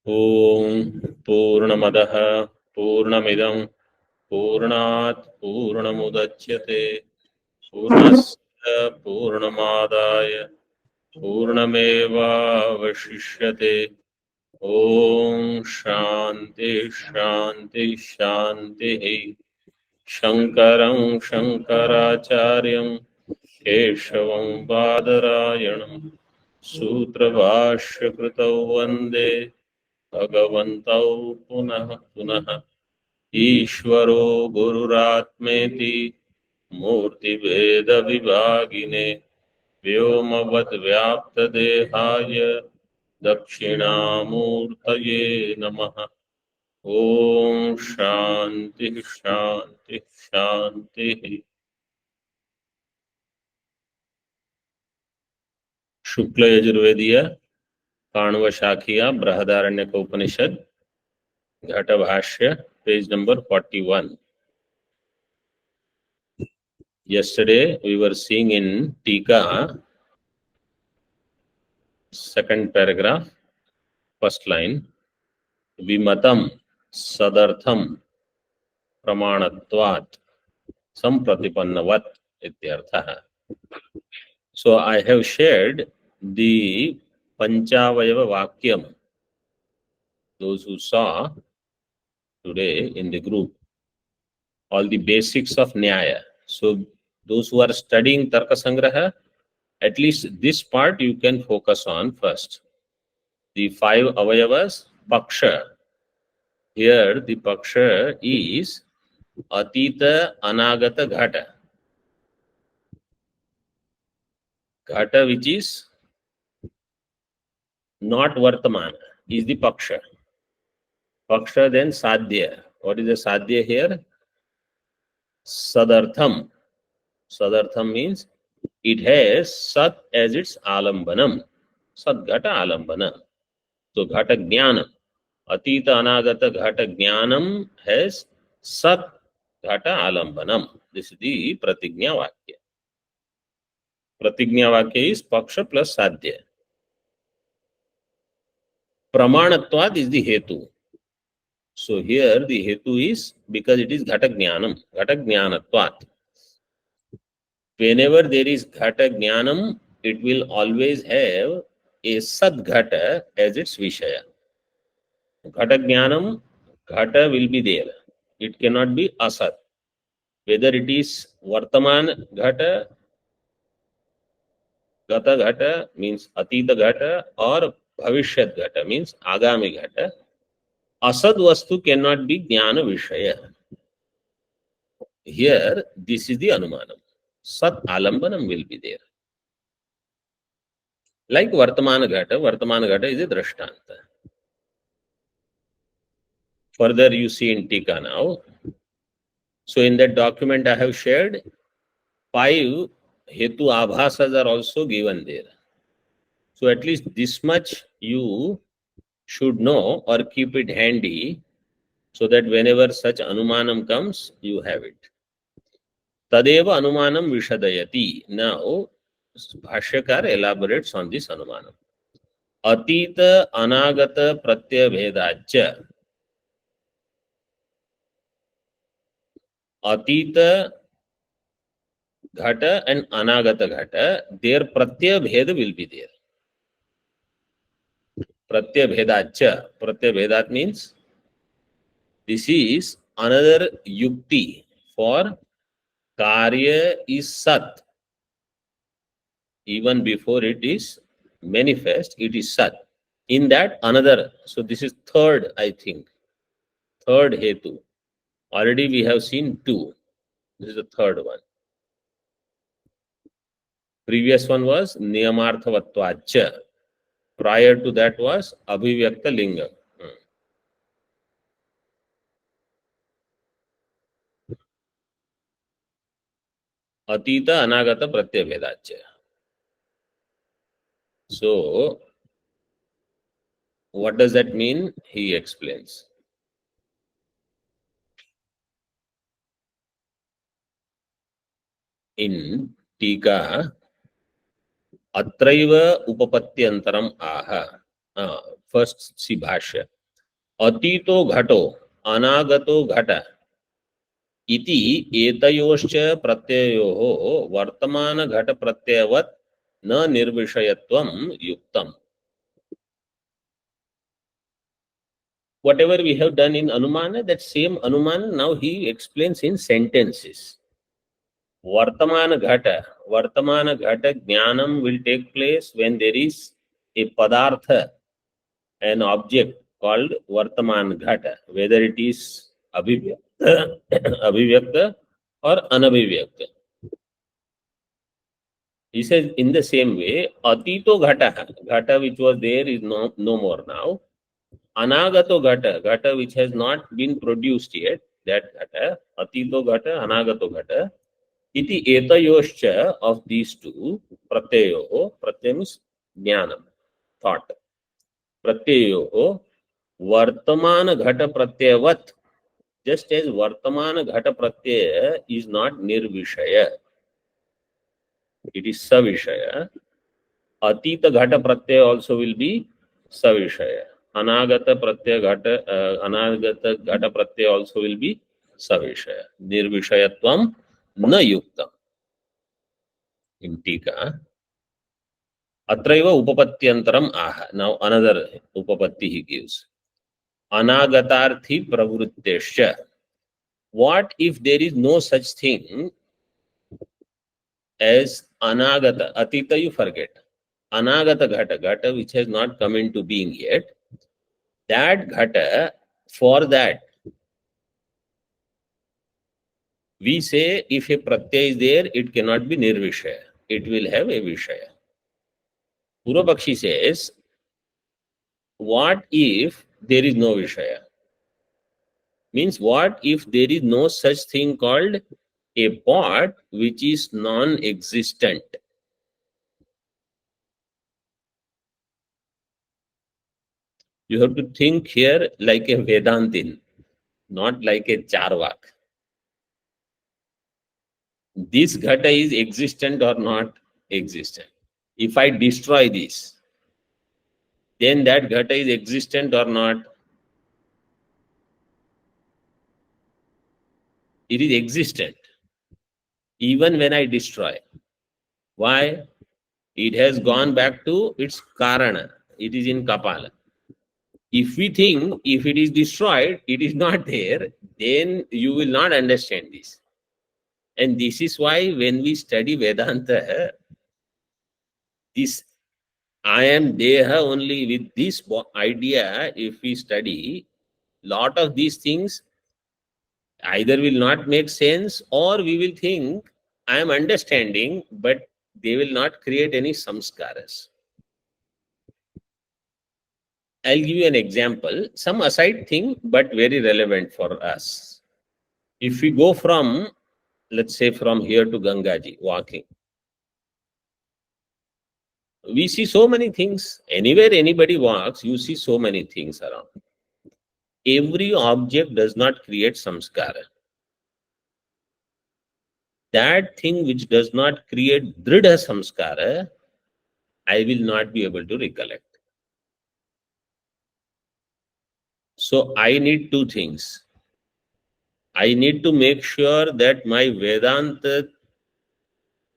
ओम पूर्णमदः पूर्णमिदं पूर्णात् पूर्णमुदच्यते पूर्णस्य पूर्णमादाय पूर्णमेवावशिष्यते। ओम शांति शांति शांतिः। शंकरं शंकराचार्यं केशवं बादरायणं सूत्रभाष्यकृतौ वन्दे भगवन्तौ पुनः पुनः। ईश्वरो गुरुरात्मेति मूर्तिभेदविभागिने व्योमवद्व्याप्तदेहाय दक्षिणामूर्तये नमः। ओम शांति शांति शांति। शुक्ल यजुर्वेदीय काण्व शाखीय बृहदारण्यक उपनिषद घट भाष्य page number 41. Yesterday we were seeing in Tika, second paragraph, first line, vimatam sadartham pramanatvat sampratipannavat ityartha. So I have shared the Panchavayava Vakyam, those who saw today in the group, all the basics of Nyaya. So those who are studying Tarka Sangraha, at least this part you can focus on first. The 5 avayavas, paksha. Here the paksha is atita anagata ghata. Ghata which is not vartamana is the paksha. Paksha then sadhya. What is the sadhya here? Sadartham. Sadartham means it has sat as its alambanam. Sat ghata alambana. So ghata jnanam. Atita anagata ghata jnanam has sat ghata alambanam. This is the pratignya vakya. Pratignya vakya is paksha plus sadhya. Pramanatvad is the hetu. So here the hetu is because it is ghata jnanam. Ghata jnanatvad. Whenever there is ghata jnanam, it will always have a sad ghata as its vishaya. Ghata jnanam, ghata will be there. It cannot be asat. Whether it is vartaman ghata, gata ghata means atita ghata, or bhavishyat ghata means agami ghata, asad vastu cannot be jnana vishaya. Here, this is the anumanam. Sat alambanam will be there. Like vartamana ghata is a drashtanta. Further you see in Tika now. So in that document I have shared, 5 hetu abhasas are also given there. So at least this much you should know or keep it handy, so that whenever such anumanam comes, you have it. Tadeva anumanam vishadayati. Now Bhashyakar elaborates on this anumanam. Atita anagata pratyabhedacha. Atita ghata and anagata ghata, their pratyabheda will be there. Pratyabhedacha. Pratyabhedat means this is another yukti for karya is sat. Even before it is manifest, it is sat. In that another, so this is third, I think. Third hetu. Already we have seen 2. This is the third one. Previous one was niyamarthavatvacha. Prior to that was abhivyakta linga. Atita anagata pratyabhedacha. So what does that mean? He explains. In Tika, atraiva upapatyantaram aha. First see bhashya. अतीतो घटो अनागतो घट इति एतयोश्च प्रत्ययोः वर्तमान घट प्रत्ययवत् न निर्विषयत्वं युक्तम्. Whatever we have done in Anumana, that same Anumana now he explains in sentences. Vartamana Ghata Jnanam will take place when there is a Padartha, an object called Vartaman Ghata, whether it is Abhivyakta, Abhivyakta or Anabhivyakta. He says in the same way, Atito Ghata which was there is no more now. Anagato Ghata which has not been produced yet, that Ghata, Atito Ghata, Anagato Ghata, iti etayoscha, of these two, Pratyayo, Pratyaya means Jnanam, thought. Pratyayo, Vartamana Ghata Pratyayavat, just as Vartamana Ghata Pratyaya is not Nirvishaya, it is Savishaya. Atita Ghata Pratyaya also will be Savishaya. Anagata Pratyaya Ghata, Anagata Ghata Pratyaya also will be Savishaya. Nirvishayatvam na yuktam. In Tika, Atraiva Upapatyantaram aha. Now another Upapatti he gives. Anagatarthi Pravruttesha. What if there is no such thing as Anagata? Atita you forget. Anagata Ghata, Ghata which has not come into being yet. That Ghata, for that, we say if a Pratyaya is there, it cannot be Nirvishaya. It will have a Vishaya. Purvapakshi says, what if there is no Vishaya? Means what if there is no such thing called a pot which is non-existent? You have to think here like a Vedantin, not like a Charvak. This Ghata is existent or not existent. If I destroy this, then that Ghata is existent or not? It is existent, even when I destroy. Why? It has gone back to its Karana. It is in Kapala. If we think if it is destroyed, it is not there, then you will not understand this. And this is why when we study Vedanta, this I am Deha only with this idea, if we study, lot of these things either will not make sense or we will think I am understanding, but they will not create any samskaras. I'll give you an example, some aside thing, but very relevant for us. If we go from, let's say, from here to Gangaji, walking, we see so many things. Anywhere anybody walks, you see so many things around. Every object does not create samskara. That thing which does not create dridha samskara, I will not be able to recollect. So I need two things. I need to make sure that my Vedanta,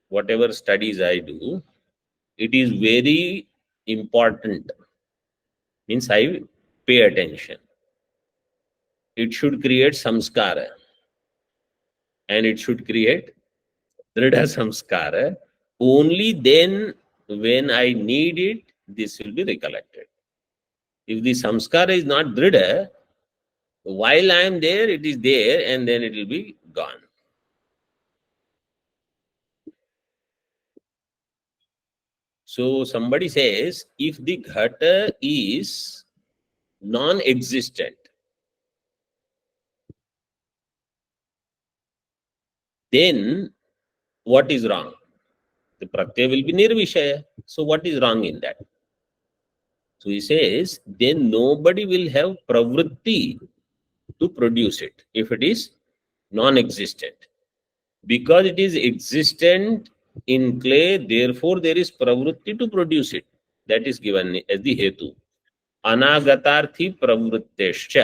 whatever studies I do, it is very important. Means I pay attention. It should create samskara. And it should create dridha samskara. Only then, when I need it, this will be recollected. If the samskara is not dridha, while I am there, it is there and then it will be gone. So somebody says, if the ghata is non-existent, then what is wrong? The pratyaya will be nirvishaya. So what is wrong in that? So he says, then nobody will have pravritti to produce it if it is non-existent. Because it is existent in clay, therefore there is pravritti to produce it. That is given as the hetu. अनागतार्थी प्रवृत्तेश्च.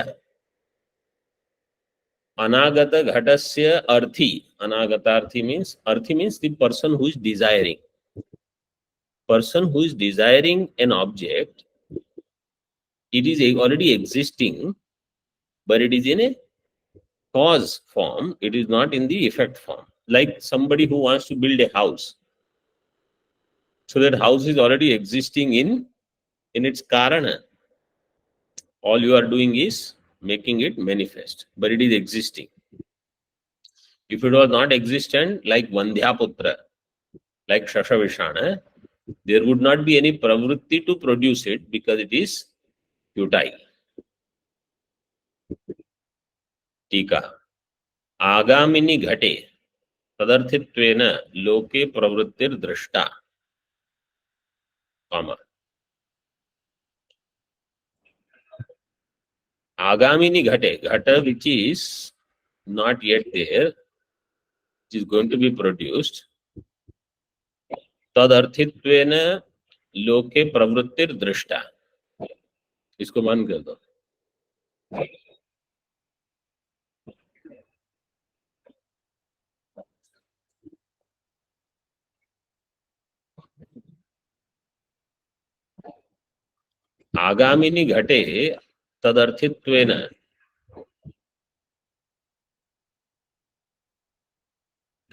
Anagata ghatasya arthi. Arthi means the person who is desiring. Person who is desiring an object, it is already existing, but it is in a cause form. It is not in the effect form. Like somebody who wants to build a house. So that house is already existing in its karana. All you are doing is making it manifest, but it is existing. If it was not existent, like Vandhyaputra, like Shashavishana, there would not be any pravritti to produce it because it is futile. Tika. Agamini ghate tadarthittvena loke pravrittir drashta. Comma. Agamini ghate, ghata which is not yet there, which is going to be produced. तदर्थित्वेन लोके प्रवृत्तिर दृष्टा. इसको मान कर दो. आगामिनी घटे तदर्थित्वेन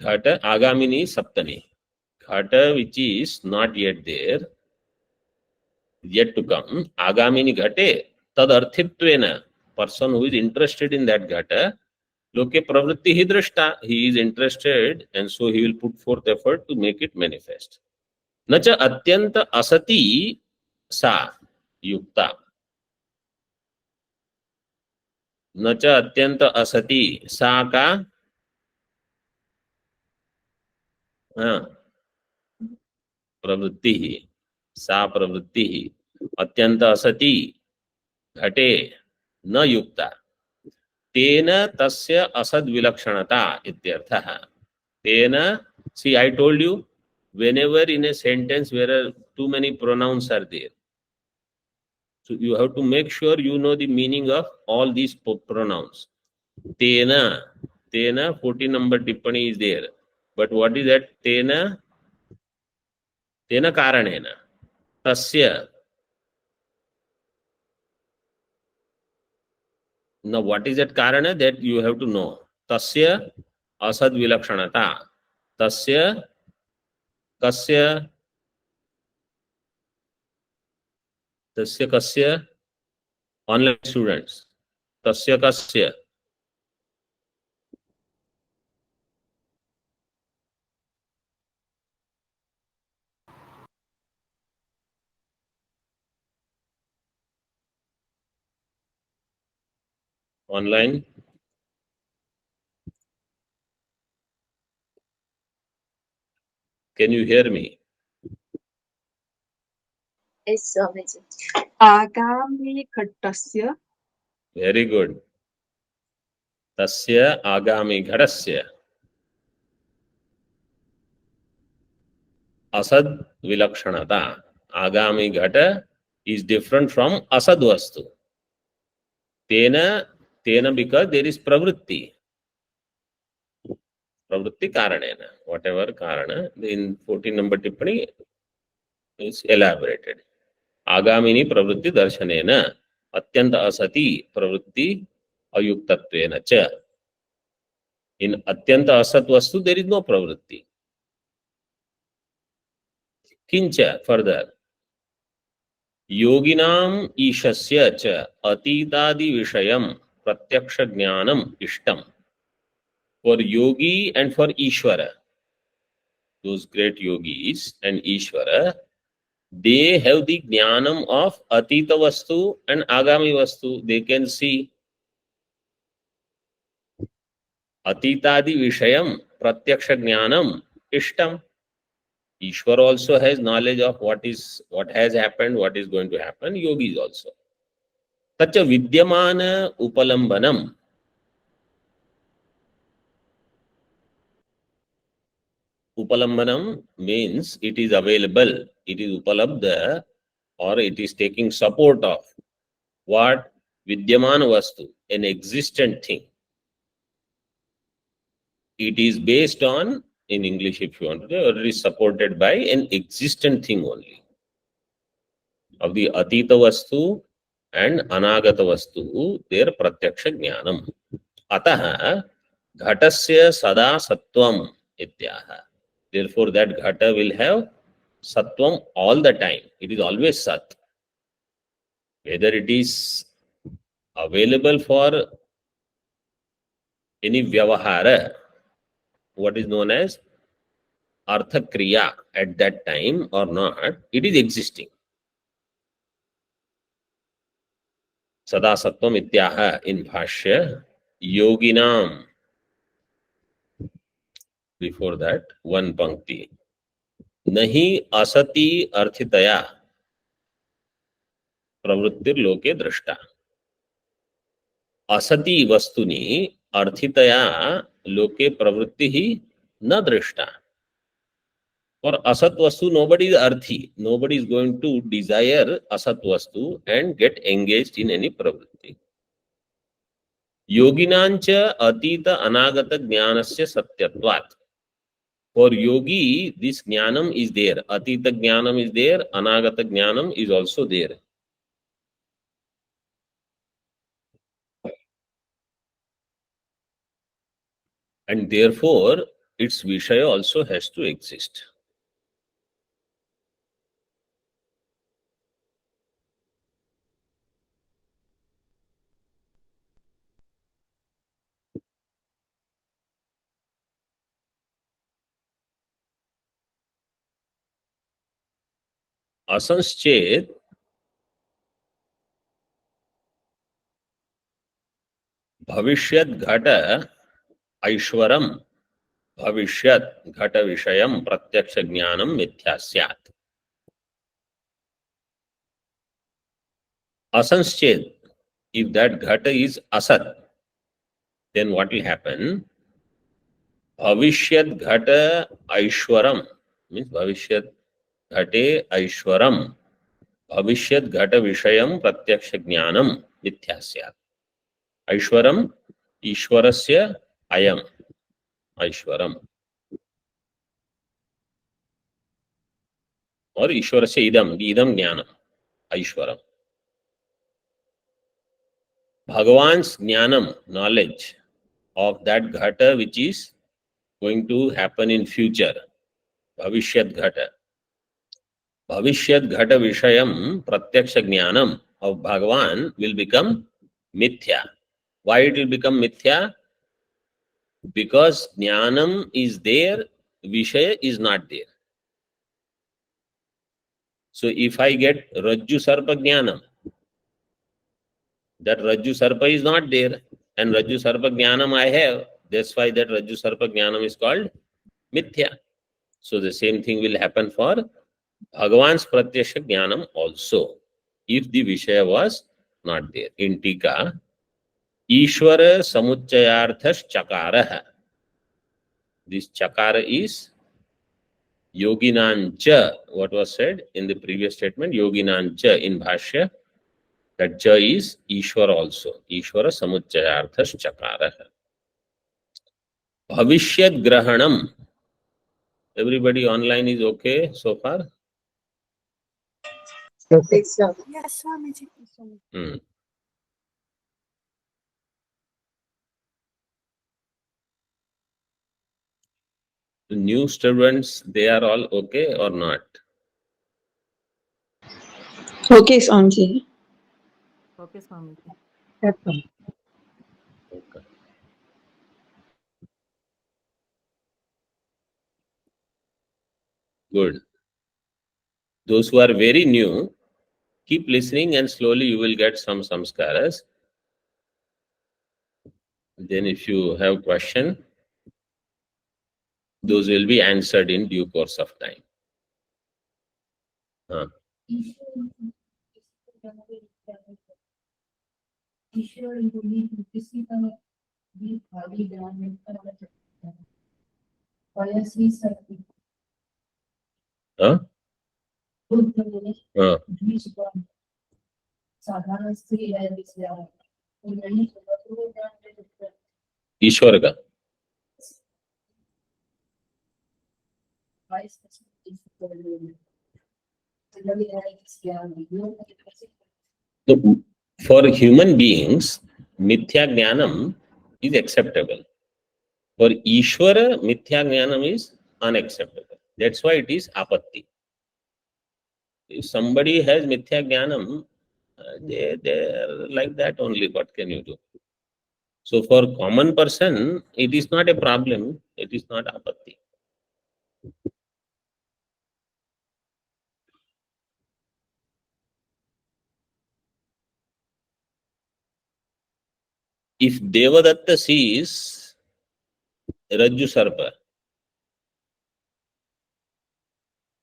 घट आगामिनी सप्तमी. Ghata which is not yet there, yet to come. Agamini ghate tad arthittvena. Person who is interested in that ghata, loke pravritti hi drashta. He is interested and so he will put forth effort to make it manifest. Nacha atyanta asati sa yukta. Nacha atyanta asati sa ka प्रवृत्ति ही सा प्रवृत्ति ही अत्यंत असति घटे न युक्ता तेन तस्य असद विलक्षणता इत्यर्थः. तेन, see I told you, whenever in a sentence where too many pronouns are there, so you have to make sure you know the meaning of all these pronouns. Tena, 14 number tippani is there, but what is that? Tena karanena. Tasya. Now, what is that karana? That you have to know. Tasya asad vilakshanata. Tasya kasya online students. Tasya kasya online. Can you hear me? Yes, Swamiji. Agami ghatasya. Very good. Tasya agami ghadasya asad vilakshanata. Agami ghata is different from asad vastu. Tena because there is pravritti. Pravritti karanena. Whatever karana, in 14 number tippani is elaborated. आगामिनी प्रवृत्ति दर्शनेन अत्यंत असति प्रवृत्ति अयुक्तत्वेन च. इन अत्यंत असत वस्तु there is no प्रवृत्ति. किंच फर्दर योगिनाम ईशस्य च अतीतादि विषयम प्रत्यक्ष ज्ञानम इष्टम. For yogi and for Ishwar, those great yogis and Ishwar, they have the jnanam of atita vastu and agami vastu. They can see atitadi vishayam pratyaksha jnanam ishtam. Ishwar also has knowledge of what has happened, what is going to happen. Yogis also. Tacha vidyamana upalambanam. Upalambanam means it is available, it is upalabdha, or it is taking support of. what? Vidyaman vastu, an existent thing. It is based on, in English if you want to, or it is supported by an existent thing only. Of the atita vastu and anagata vastu, their pratyaksha jnanam. Ataha ghatasya sada sattvam ityaha. Therefore, that ghata will have sattvam all the time. It is always sat. Whether it is available for any vyavahara, what is known as artha kriya at that time or not, it is existing. Sada sattvam ityaha in bhashya yoginam. Before that, one pankti. Nahi asati arthitaya pravrittir loke drashta. असति वस्तुनि अर्थितया लोके प्रवृत्ति ही न दृष्टा. For asat vastu, nobody is arthi. Nobody is going to desire asat vastu and get engaged in any pravritti. Yoginancha atita anagata jnanasya satyatvat. For yogi, this jnanam is there. Atita jnanam is there. Anagata jnanam is also there. And therefore, its vishaya also has to exist. असंश्चेत भविष्यत घट ऐश्वरम भविष्यत घट विषयम प्रत्यक्ष ज्ञानम मिथ्या स्यात्. Asansched, if that ghata is asat, then what will happen? Bhavishyat ghata aishwaram, means bhavishyat ghate aishwaram, bhavishyat ghata vishayam pratyaksha jnanam mithya syat. Aishwaram, ishwarasya ayam, aishwaram. Or ishwarasya idam jnanam, aishwaram. Bhagavan's jnanam, knowledge of that ghata which is going to happen in future, bhavishyat ghata. Bhavishyat ghata vishayam pratyaksha jnanam of Bhagavan will become mithya. Why it will become mithya? Because jnanam is there, vishaya is not there. So if I get Rajju Sarpa jnanam, that Rajju Sarpa is not there, and Rajju Sarpa jnanam I have, that's why that Rajju Sarpa jnanam is called mithya. So the same thing will happen for Bhagavan's pratyaksha jnanam also, if the vishaya was not there. In Tika, Ishvara samuchayarthas chakara. This chakara is yoginancha. What was said in the previous statement? Yoginancha in bhashya. That cha is Ishvara also. Ishvara samuchayarthas chakara. Bhavishyat grahanam. Everybody online is okay so far? Yes, Swamiji. New students, they are all okay or not? Okay, Swamiji. Okay, Swamiji. Okay. Good. Those who are very new, keep listening and slowly you will get some samskaras. Then if you have question, those will be answered in due course of time. Huh? ईश्वर का तो for human beings mithya jnanam is acceptable. For Ishvara mithya jnanam is unacceptable. That's why it is apatti. If somebody has mithya jnanam, they're like that only. What can you do? So for common person, it is not a problem. It is not apatti. If Devadatta sees Rajju Sarpa,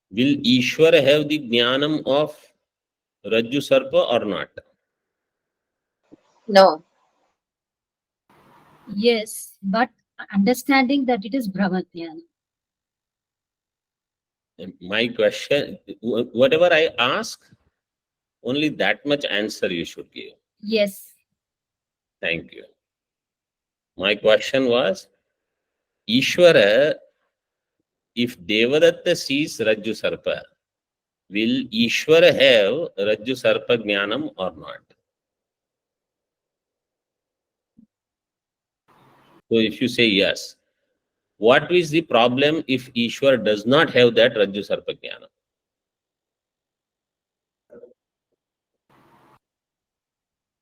will Ishvara have the jnanam of Rajju Sarpa or not? No. Yes, but understanding that it is Brahmatyan. My question, whatever I ask, only that much answer you should give. Yes. Thank you. My question was, Ishvara, if Devadatta sees Rajju Sarpa, will Ishvara have Rajju Sarpa Jnanam or not? So if you say yes, what is the problem if Ishvara does not have that Rajju Sarpa Jnanam?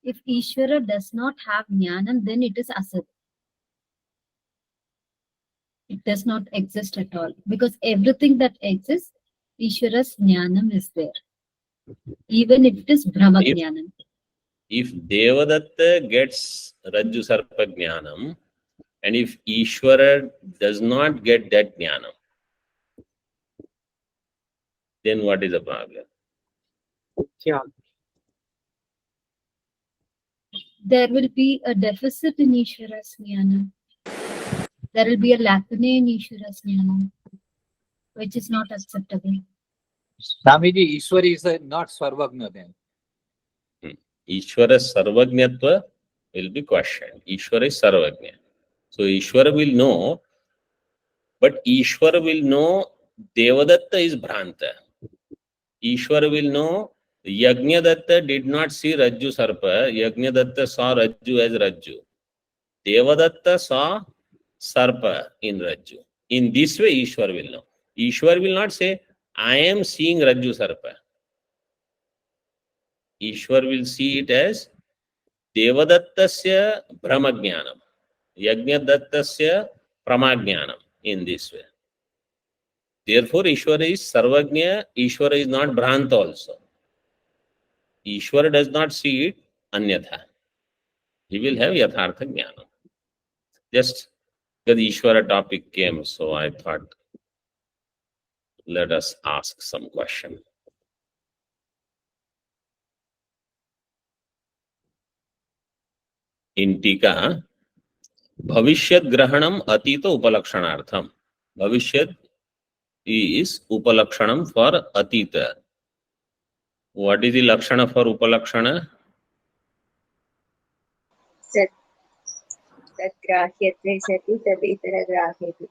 If Ishvara does not have Jnanam, then it is Asat. It does not exist at all. Because everything that exists, Ishvara's Jnanam is there. Even if it is Brahma Jnanam. If Devadatta gets Rajju Sarpa Jnanam, and if Ishvara does not get that Jnanam, then what is the problem? Yeah. There will be a deficit in Ishvara's Jnanam. There will be a lacuna in Ishvara's Jnanam, which is not acceptable. Swamiji, Ishwari is not Sarvagna then. Ishvara's Sarvajnatva will be questioned. Ishvara is Sarvajna. So Ishvara will know, but Ishvara will know Devadatta is Bhranta. Ishvara will know Yajnadatta did not see Rajju Sarpa. Yajnadatta saw Rajju as Rajju. Devadatta saw Sarpa in Rajju. In this way, Ishvara will know. Ishvara will not say, I am seeing Rajju Sarpa. Ishvara will see it as Devadattasya Brahmajnanam, Yajnadattasya Pramajnanam in this way. Therefore, Ishvara is Sarvajna, Ishvara is not Bhranta also. Ishvara does not see it Anyatha. He will have Yathartha Jnanam. Just because Ishvara topic came, so I thought, let us ask some question. In Tika, Bhavishyat Grahanam Atita Upalakshanartham. Bhavishyat is Upalakshanam for Atita. What is the Lakshana for Upalakshana? Sat. Tat grahyatve sati tad itara grahyatve.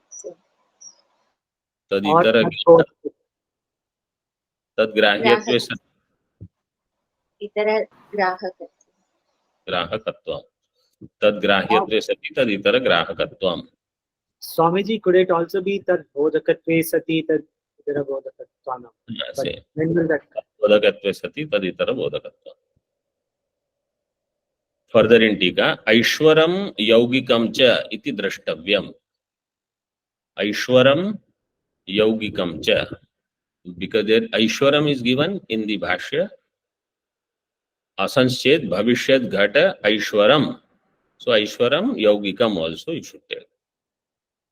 Taditara Tadgrahyatve sati Itara grahakatve. Grahakatvam. Tadgrahyatve sati taditara Grahakatvam. Swamiji, could it also be that bodhakatve sati tad itara bodhakatvanam? Say, When will that come? Bodhakatve sati taditara Bodhakatvam. Further in Tika, Aishwaram Yaugikam Cha iti drashtavyam. Aishwaram Yaugikam Cha. Because there Aishwaram is given in the Bhashya. Asanschet Bhavishyat Ghata Aishwaram. So Aishwaram Yaugikam also you should take.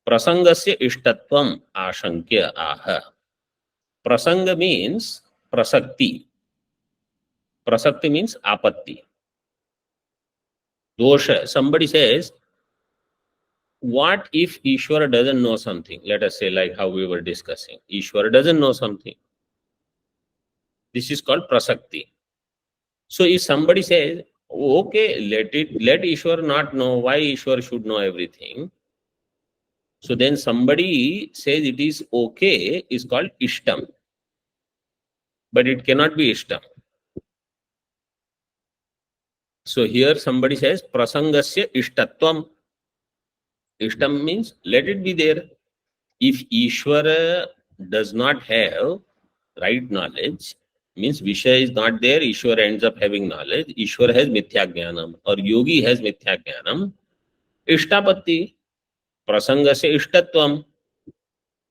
Prasangasya Ishtatvam Ashankya Aha. Prasanga means Prasakti. Prasakti means Apatti. Dosha. Somebody says, what if Ishvara doesn't know something? Let us say, like how we were discussing. Ishvara doesn't know something. This is called Prasakti. So if somebody says, okay, let Ishwar not know, why Ishwar should know everything? So then somebody says it is okay, is called Ishtam. But it cannot be Ishtam. So here somebody says Prasangasya Ishtatvam. Ishtam means let it be there. If Ishvara does not have right knowledge, means Vishaya is not there, Ishvara ends up having knowledge, Ishvara has Mithya Jnanam, or Yogi has Mithya Jnanam, Ishtapatti, Prasangasya Ishtatvam.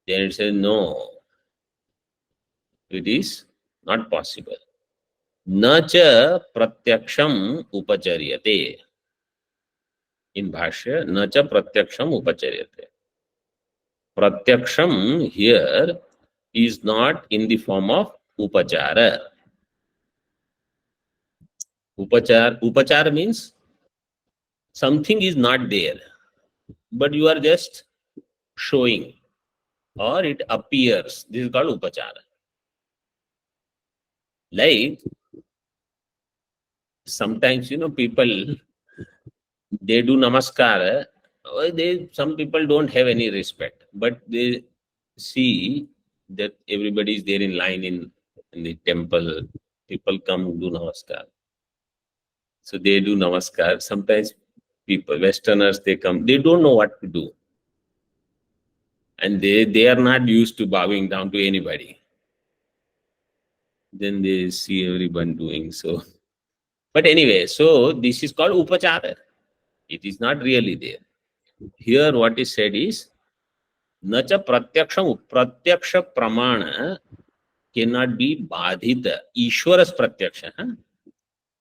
Then it says no, it is not possible. Na cha pratyaksham upacharyate. In Bhashya, na cha pratyaksham upacharyate. Pratyaksham here is not in the form of upachara. Upachara means something is not there, but you are just showing, or it appears. This is called upachara. Like sometimes, people, they do namaskar. Some people don't have any respect, but they see that everybody is there in line in the temple. People come do namaskar. So they do namaskar. Sometimes people, Westerners, they come, they don't know what to do. And they are not used to bowing down to anybody. Then they see everyone doing so. But anyway, so this is called upachara. It is not really there. Here what is said is, nacha pratyaksha pramana cannot be badhita. Ishwaras pratyaksha.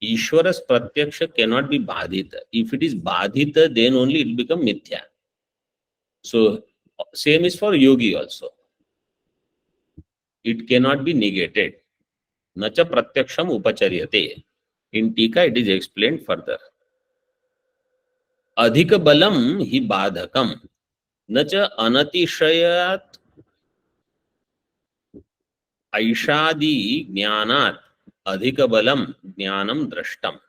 Ishwaras pratyaksha cannot be badhita. If it is badhita, then only it become mithya. So same is for yogi also. It cannot be negated. Nacha pratyaksham upacharyate. In Tika it is explained further. Adhika balam hi badhakam. Nacha anatishayat aishadi jnanat. Adhika balam jnanam drashtam.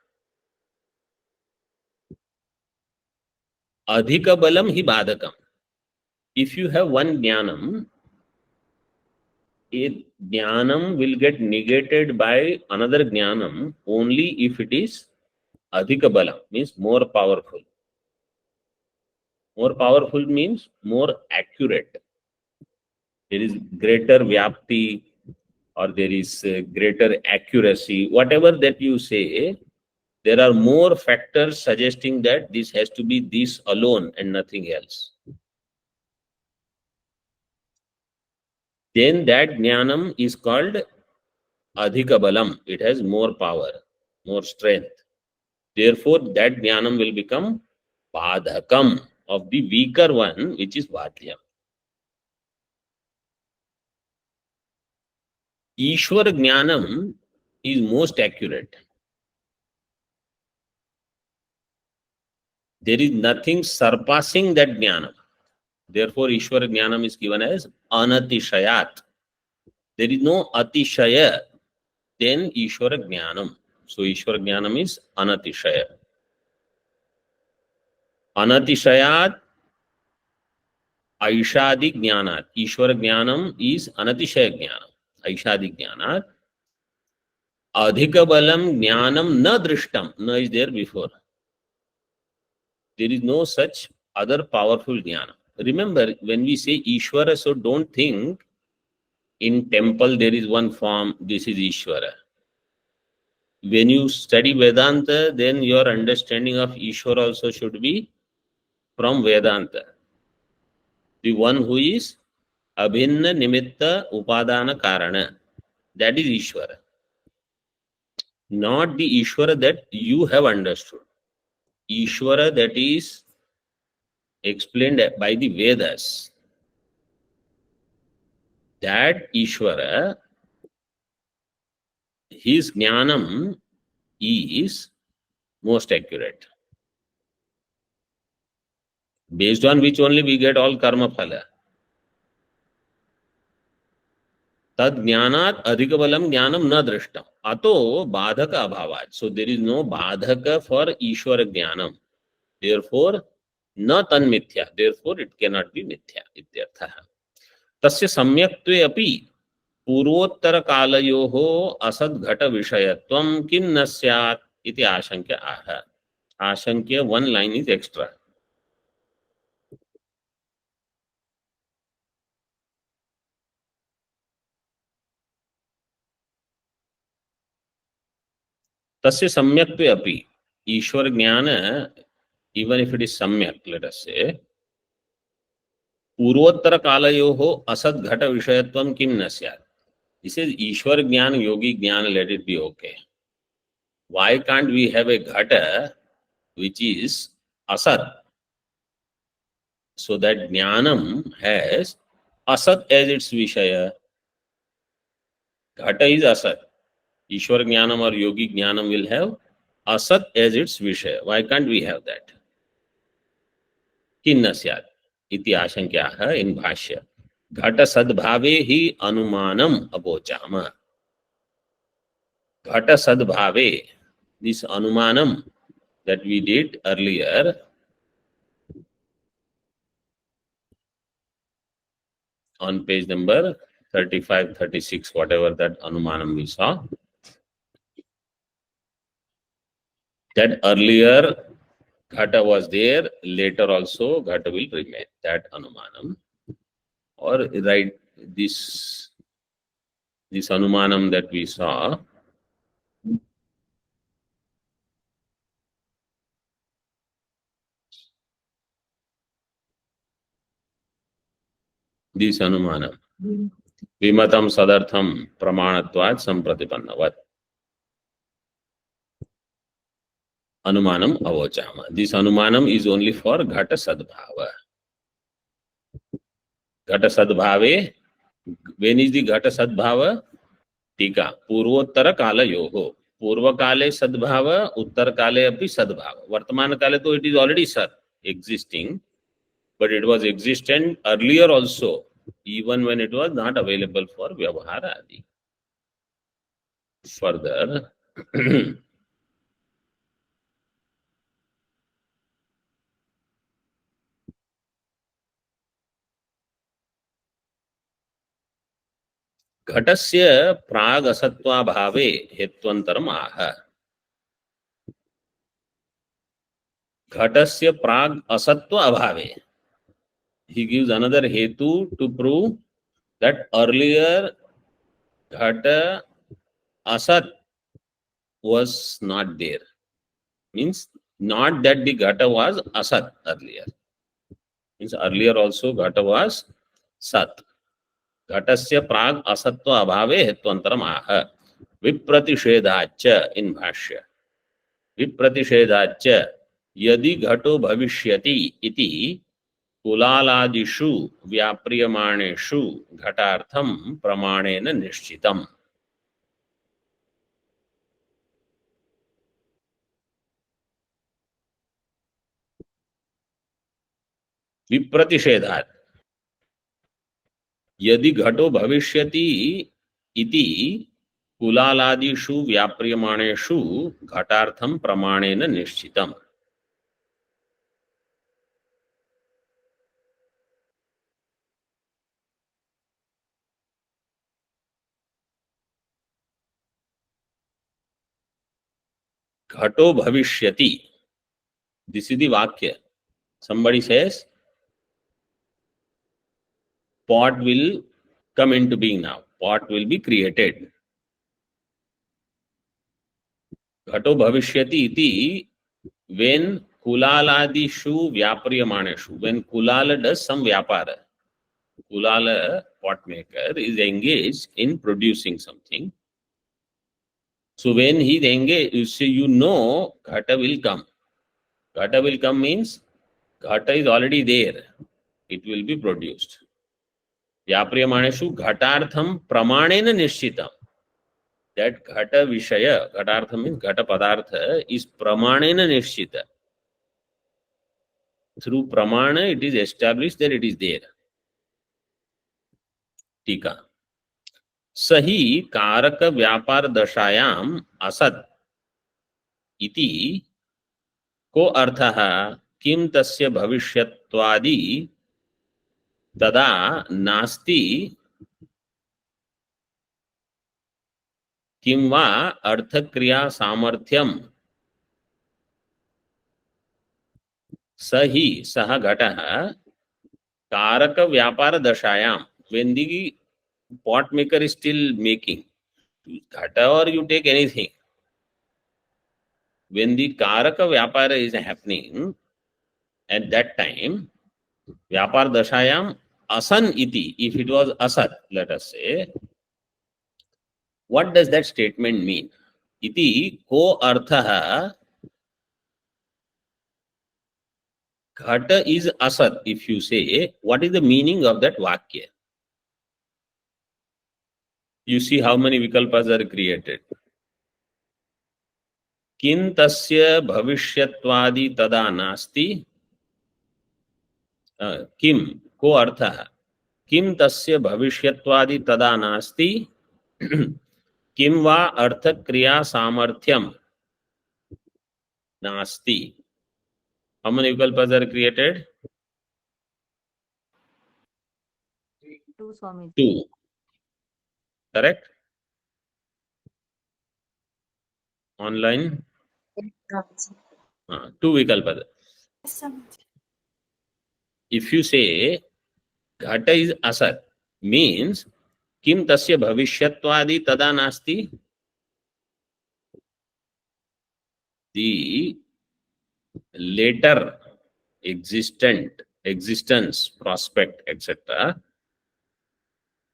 Adhika balam hi badhakam. If you have one jnanam, a jnanam will get negated by another jnanam only if it is adhika balam, means more powerful. More powerful means more accurate. There is greater vyapti, or there is greater accuracy. Whatever that you say, there are more factors suggesting that this has to be this alone and nothing else. Then that jnanam is called adhika balam. It has more power, more strength. Therefore, that jnanam will become badhakam of the weaker one, which is vadhyam. Ishwar jnanam is most accurate. There is nothing surpassing that jnanam. Therefore, Ishwara jnanam is given as anatishayat. There is no atishaya, then Ishwara jnanam. So, Ishwara jnanam is anatishaya. Anatishayat aishadi jnanat. Ishwara jnanam is anatishaya jnanam. Aishadi jnanat. Adhika balam jnanam na drishtam. Na is there before. There is no such other powerful jnana. Remember, when we say Ishwara, so don't think in temple there is one form, this is Ishwara. When you study Vedanta, then your understanding of Ishwara also should be from Vedanta. The one who is Abhinna Nimitta Upadana Karana. That is Ishwara. Not the Ishwara that you have understood. Ishwara that is explained by the Vedas. That Ishwara, his jnanam is most accurate. Based on which only we get all karma phala. तद ज्ञानात अधिक बलम ज्ञानम न दृष्टम अतो बाधक अभावात. So there is no badhaka for ईश्वर ज्ञानम. Therefore न तन्मिथ्या. Therefore it cannot be मिथ्या इत्यर्थः. तस्य सम्यक्त्वे अपि पूर्वोत्तर कालयोः असद्घट विषयत्वं किं न स्यात् इति आशंक्य आह. आशंक्य one line is extra. तस्य सम्यक्त्वे अपि ईश्वर ज्ञान, even if it is सम्यक, let us say, पूर्वोत्तर कालयोः असद्घट विषयत्वं किं न स्यात्. This is ईश्वर ज्ञान, योगी ज्ञान, let it be okay. Why can't we have a ghata which is asat, so that jnanam has asat as its vishaya? Ghata is asat. Ishwar jnanam or yogi jnanam will have asat as its vishaya. Why can't we have that? Kinna syat iti ashankyaha in bhashya. Ghata sadbhave hi anumanam abochama. Ghata sadbhave, this anumanam that we did earlier, on page number 35, 36, whatever that anumanam we saw, that earlier ghata was there, later also ghata will remain, that anumanam. Or right, this anumanam that we saw, this anumanam, vimatam sadartham pramanatvat sampratipannavat. Anumanam avochama. This anumanam is only for ghata sadbhava. Ghata sadbhave. When is the ghata sadbhava? Tika. Purvottara kala yoho. Purva kale sadbhava, uttar kale api sadbhava. Vartaman kale to it is already sat, existing, but it was existent earlier also, even when it was not available for vyavahara adi. Further, घटस्य प्राग असत्वाभावे हेत्वंतरम आह. घटस्य प्राग असत्व अभावे. He gives another hetu to prove that earlier ghata asat was not there. Means not that the ghata was asat earlier. Means earlier also ghata was sat. Ghatasya prag asatva abhave hetvantaram aha. Vipratishedacha in bhashya. Vipratishedacha yadi ghato bhavishyati iti कुलालादिषु व्याप्रियमाणेषु घटार्थम प्रमाणेन निश्चितम. विप्रतिषेधात् यदि घटो भविष्यति इति कुलालादिषु व्याप्रियमाणेषु घटार्थम प्रमाणेन निश्चितम. घटो भविष्यति, this is the vakya. Somebody says pot will come into being now, pot will be created. Ghato bhavishyati iti, when kulaladishu vyapriyamaneshu, when kulala does some vyapara, kulala pot maker is engaged in producing something. So when he is engaged, you see, you know ghata will come. Ghata will come means ghata is already there. It will be produced. Vyapriyamaneshu ghatartham pramanena nishchitam. That ghata vishaya, ghatartha means ghata padartha, is pramanena nishchita. Through pramana it is established that it is there. Tika. सही कारक व्यापार दशायाम असत इति को अर्थः किम तस्य भविष्यत्वादि तदा नास्ति किं वा अर्थक्रिया सामर्थ्यम सही सह घटः कारक व्यापार दशायाम when the pot maker is still making घटा or you take anything, when the karaka vyapara is happening, at that time vyapar dashayam asan iti, if it was asat, let us say, what does that statement mean? Iti ko artha ghata is asat. If you say, what is the meaning of that vakya? You see how many vikalpas are created. किं तस्य भविष्यत्वादि तदा नास्ति, किं को अर्थः किं तस्य भविष्यत्वादि तदा नास्ति किं वा अर्थक्रिया सामर्थ्यम नास्ति. How many vikalpas are created? 2 Swamiji. 2. Correct? Online? 2 vikalpas. If you say घट is asat, means किम तस्य भविष्यत्वादि तदा नास्ति, the later existence prospect etc,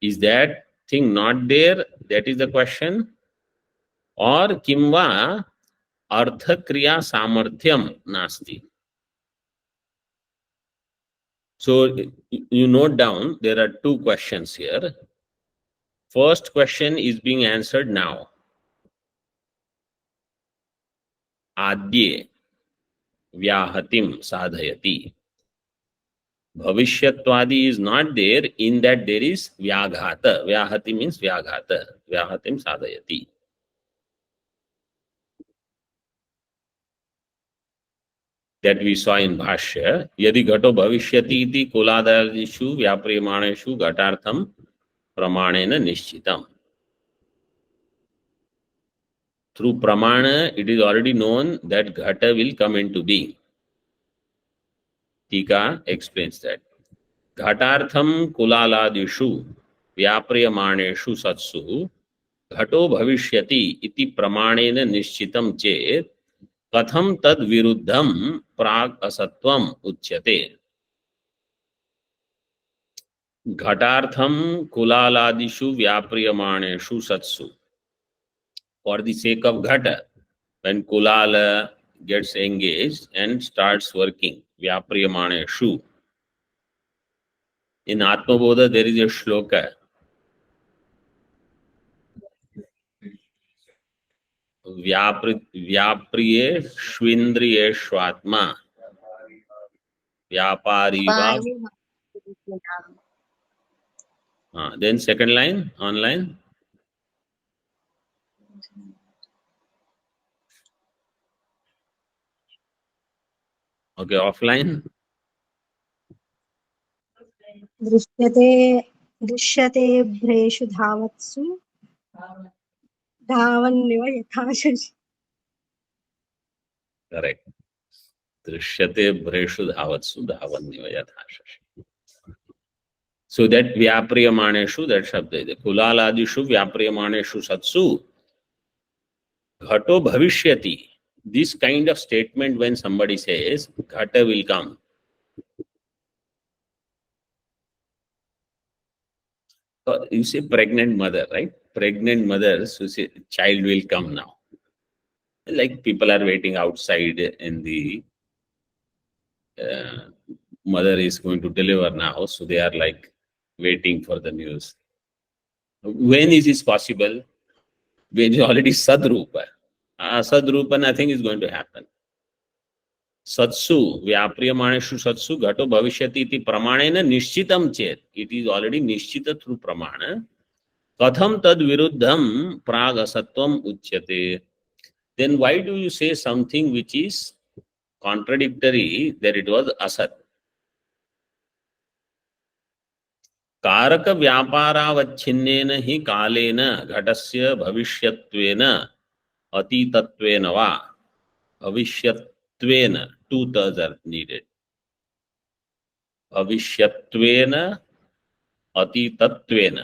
is that thing not there, that is the question, or किम वा अर्थ क्रिया सामर्थ्यम नास्ति. So you note down, there are 2 questions here. First question is being answered now. Adye vyahatim sadhayati. Bhavishyatwadi is not there, in that there is vyaghata. Vyahati means vyaghata. Vyahatim sadhayati. That we saw in Bhashya. Yadi ghato bhavishyati iti kuladadishu vyapriyamaneshu ghatartham pramanena nishchitam. Through pramana, it is already known that ghata will come into being. Tika explains that. Ghatartham kulaladishu vyapriyamaneshu satsu ghato bhavishyati iti pramanena nishchitam chet katham tad viruddham prag asatvam uchyate. Ghatartham kulaladishu vyapriyamaneshu satsu. For the sake of ghata, when kulala gets engaged and starts working, vyapriyamaneshu. In Atma Bodha, there is a shloka. Vyapriye shvindriye shvatma vyapariva. Then second line, online. Okay, offline. दृश्यते भ्रेषु धावत्सु धावन्निव यथा Shashi. Correct. Drishyate bhreshu dhavatsu dhavanniva yatha shashi. So that vyapriyamaneshu, that shabda is kulaladishu vyapriyamaneshu satsu ghato bhavishyati. This kind of statement, when somebody says ghata will come, so you say pregnant mother, right? Pregnant mothers who say child will come now. Like people are waiting outside in the mother is going to deliver now, so they are like waiting for the news. When is this possible? When is already sadrupa. Sadrupa, nothing is going to happen. Satsu, vyapriyamaneshu satsu ghato bhavishyati iti pramanena nishchitam chet. It is already nishchita through pramana Katham tad viruddham prag asatvam uchyate. Then why do you say something which is contradictory that it was asat? कारक व्यापारावच्छिन्नेन हि कालेन घटस्य भविष्यत्वेन अतीतत्वेन वा भविष्यत्वेन two thirds are needed भविष्यत्वेन अतीतत्वेन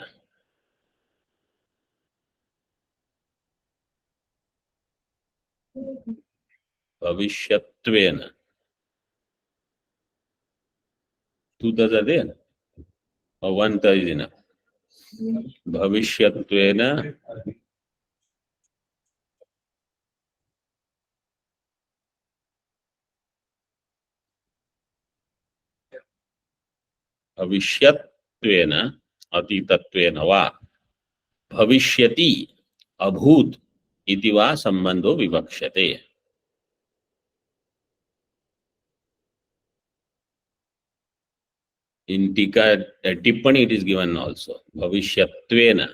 भविष्यत्वेन two thirds are there or one third is enough भविष्यत्वेन भविष्यत्वेन अतीतत्वेन वा भविष्यति अभूत इति वा संबंधो विवक्ष्यते. In Tika Tippani it is given also. Bhavishyattvena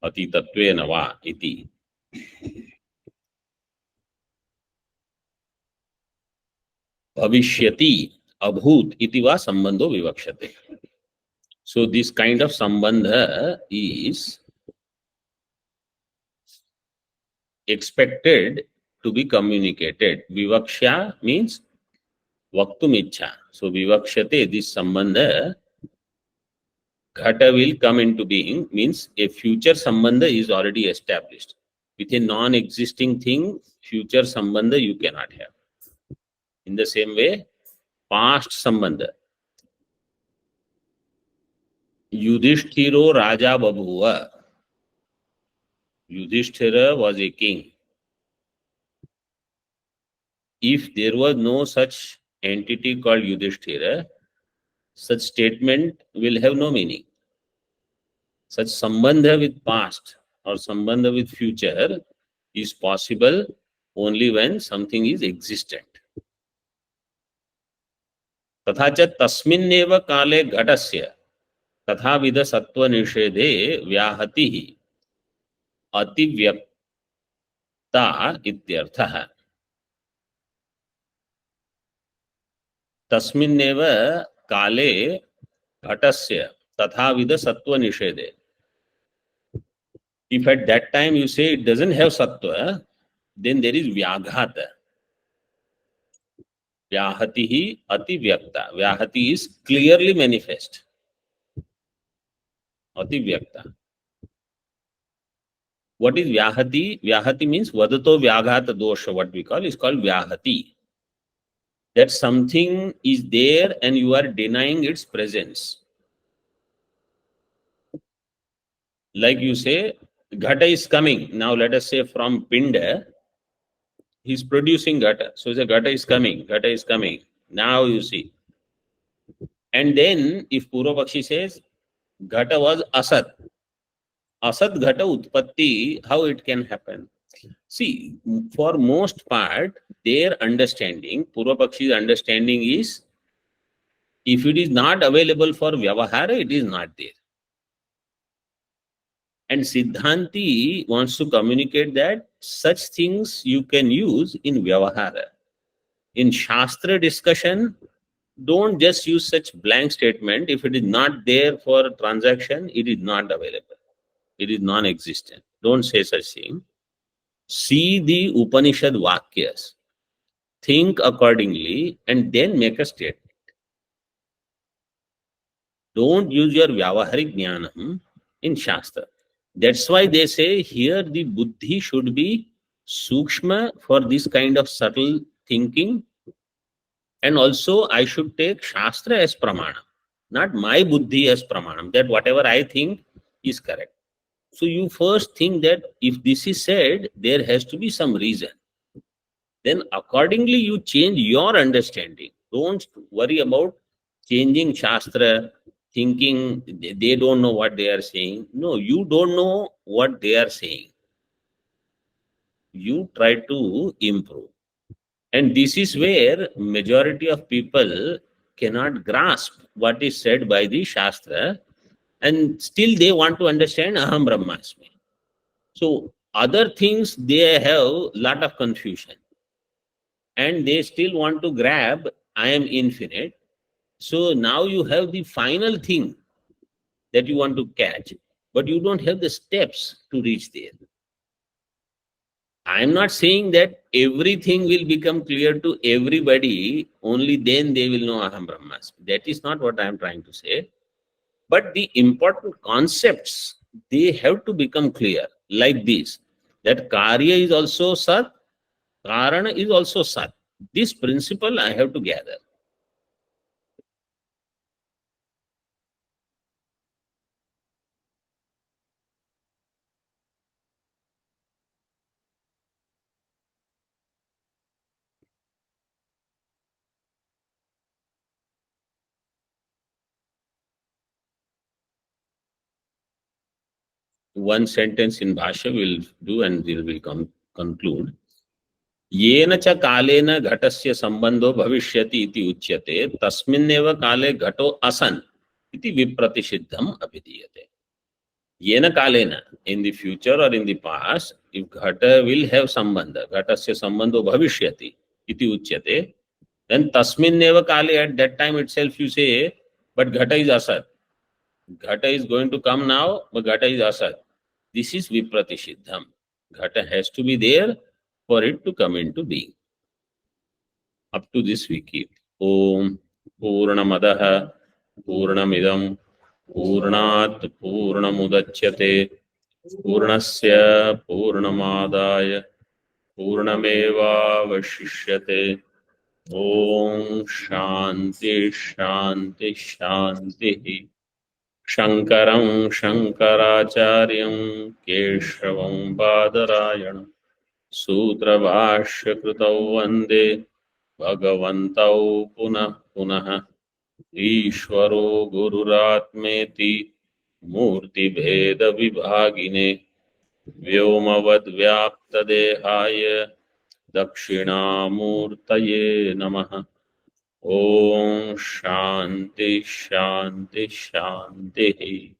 atitattvena va iti. Bhavishyati abhut iti va sambandho vivakshate. So this kind of sambandha is expected to be communicated. Vivaksha means vaktum ichha. So vivakshate, this sambandha, ghata will come into being, means a future sambandha is already established. With a non-existing thing, future sambandha you cannot have. In the same way, past sambandha. Yudhishthiro Raja Babhuva. Yudhishthira was a king. If there was no such entity called Yudhishthira, such statement will have no meaning. Such sambandha with past or sambandha with future is possible only when something is existent. तथा च तस्मिन्नेव काले घटस्य तथाविध सत्व निषेधे व्याहतिः अतिव्यक्ता इत्यर्थः. तस्मिन्नेव काले घटस्य तथाविध सत्व निषेधे. If at that time you say it doesn't have sattva, then there is vyaghata. Vyahatihi ativyakta. Vyahati is clearly manifest. Ativyakta. What is vyahati? Vyahati means vadato vyaghata dosha, what we call, is called vyahati. That something is there and you are denying its presence. Like you say, Ghata is coming. Now let us say from Pinda, he is producing Ghata. So the Ghata is coming, Ghata is coming. Now you see. And then if Purva Pakshi says, Ghata was Asat. Asat Ghata Utpatti, how it can happen? See, for most part, their understanding, Purva Pakshi's understanding is, if it is not available for Vyavahara, it is not there. And Siddhanti wants to communicate that such things you can use in Vyavahara. In Shastra discussion, don't just use such blank statement. If it is not there for transaction, it is not available. It is non-existent. Don't say such thing. See the Upanishad Vakyas. Think accordingly and then make a statement. Don't use your Vyavaharik Jnanam in Shastra. That's why they say here the buddhi should be sukshma for this kind of subtle thinking. And also I should take Shastra as pramana, not my buddhi as pramana, that whatever I think is correct. So you first think that if this is said, there has to be some reason. Then accordingly you change your understanding. Don't worry about changing Shastra, thinking they don't know what they are saying. No, you don't know what they are saying. You try to improve. And this is where majority of people cannot grasp what is said by the Shastra. and still they want to understand Aham Brahmasmi. So other things, they have lot of confusion, and they still want to grab I am infinite. So now you have the final thing that you want to catch, but you don't have the steps to reach there. I am not saying that everything will become clear to everybody, only then they will know Aham Brahmasmi. That is not what I am trying to say. But the important concepts, they have to become clear, like this, that Karya is also Sat, Karana is also Sat. This principle I have to gather. One sentence in Bhasha will do, and we will conclude. येन च कालेन घटस्य संबंधो भविष्यति इति उच्यते तस्मिन्नेव काले घटो असन इति विप्रतिषिद्धम अभिधीयते. येन कालेन, in the future or in the past, if घट will have संबंध, घटस्य संबंधो भविष्यति इति उच्यते, then tasminneva kale, at that time itself you say, but ghata is asat. Ghata is going to come now, but ghata is asat. This is vipratishiddham. Ghata has to be there for it to come into being. Up to this we keep. Om Purnamadaha Purnamidam Purnat Purnamudachyate Purnasya Purnamadaya Purnameva Vashishyate. Om Shanti Shanti Shanti. Shankaram Shankaracharyam Keshavam Badarayanam Sutra Bhashya Krutau Vande Bhagavantau Punah Punah Ishvaro Gururatmeti Murti Bheda Vibhagine Vyomavad Vyapta Dehaya Dakshinamurtaye Namaha. Om Shanti Shanti Shanti.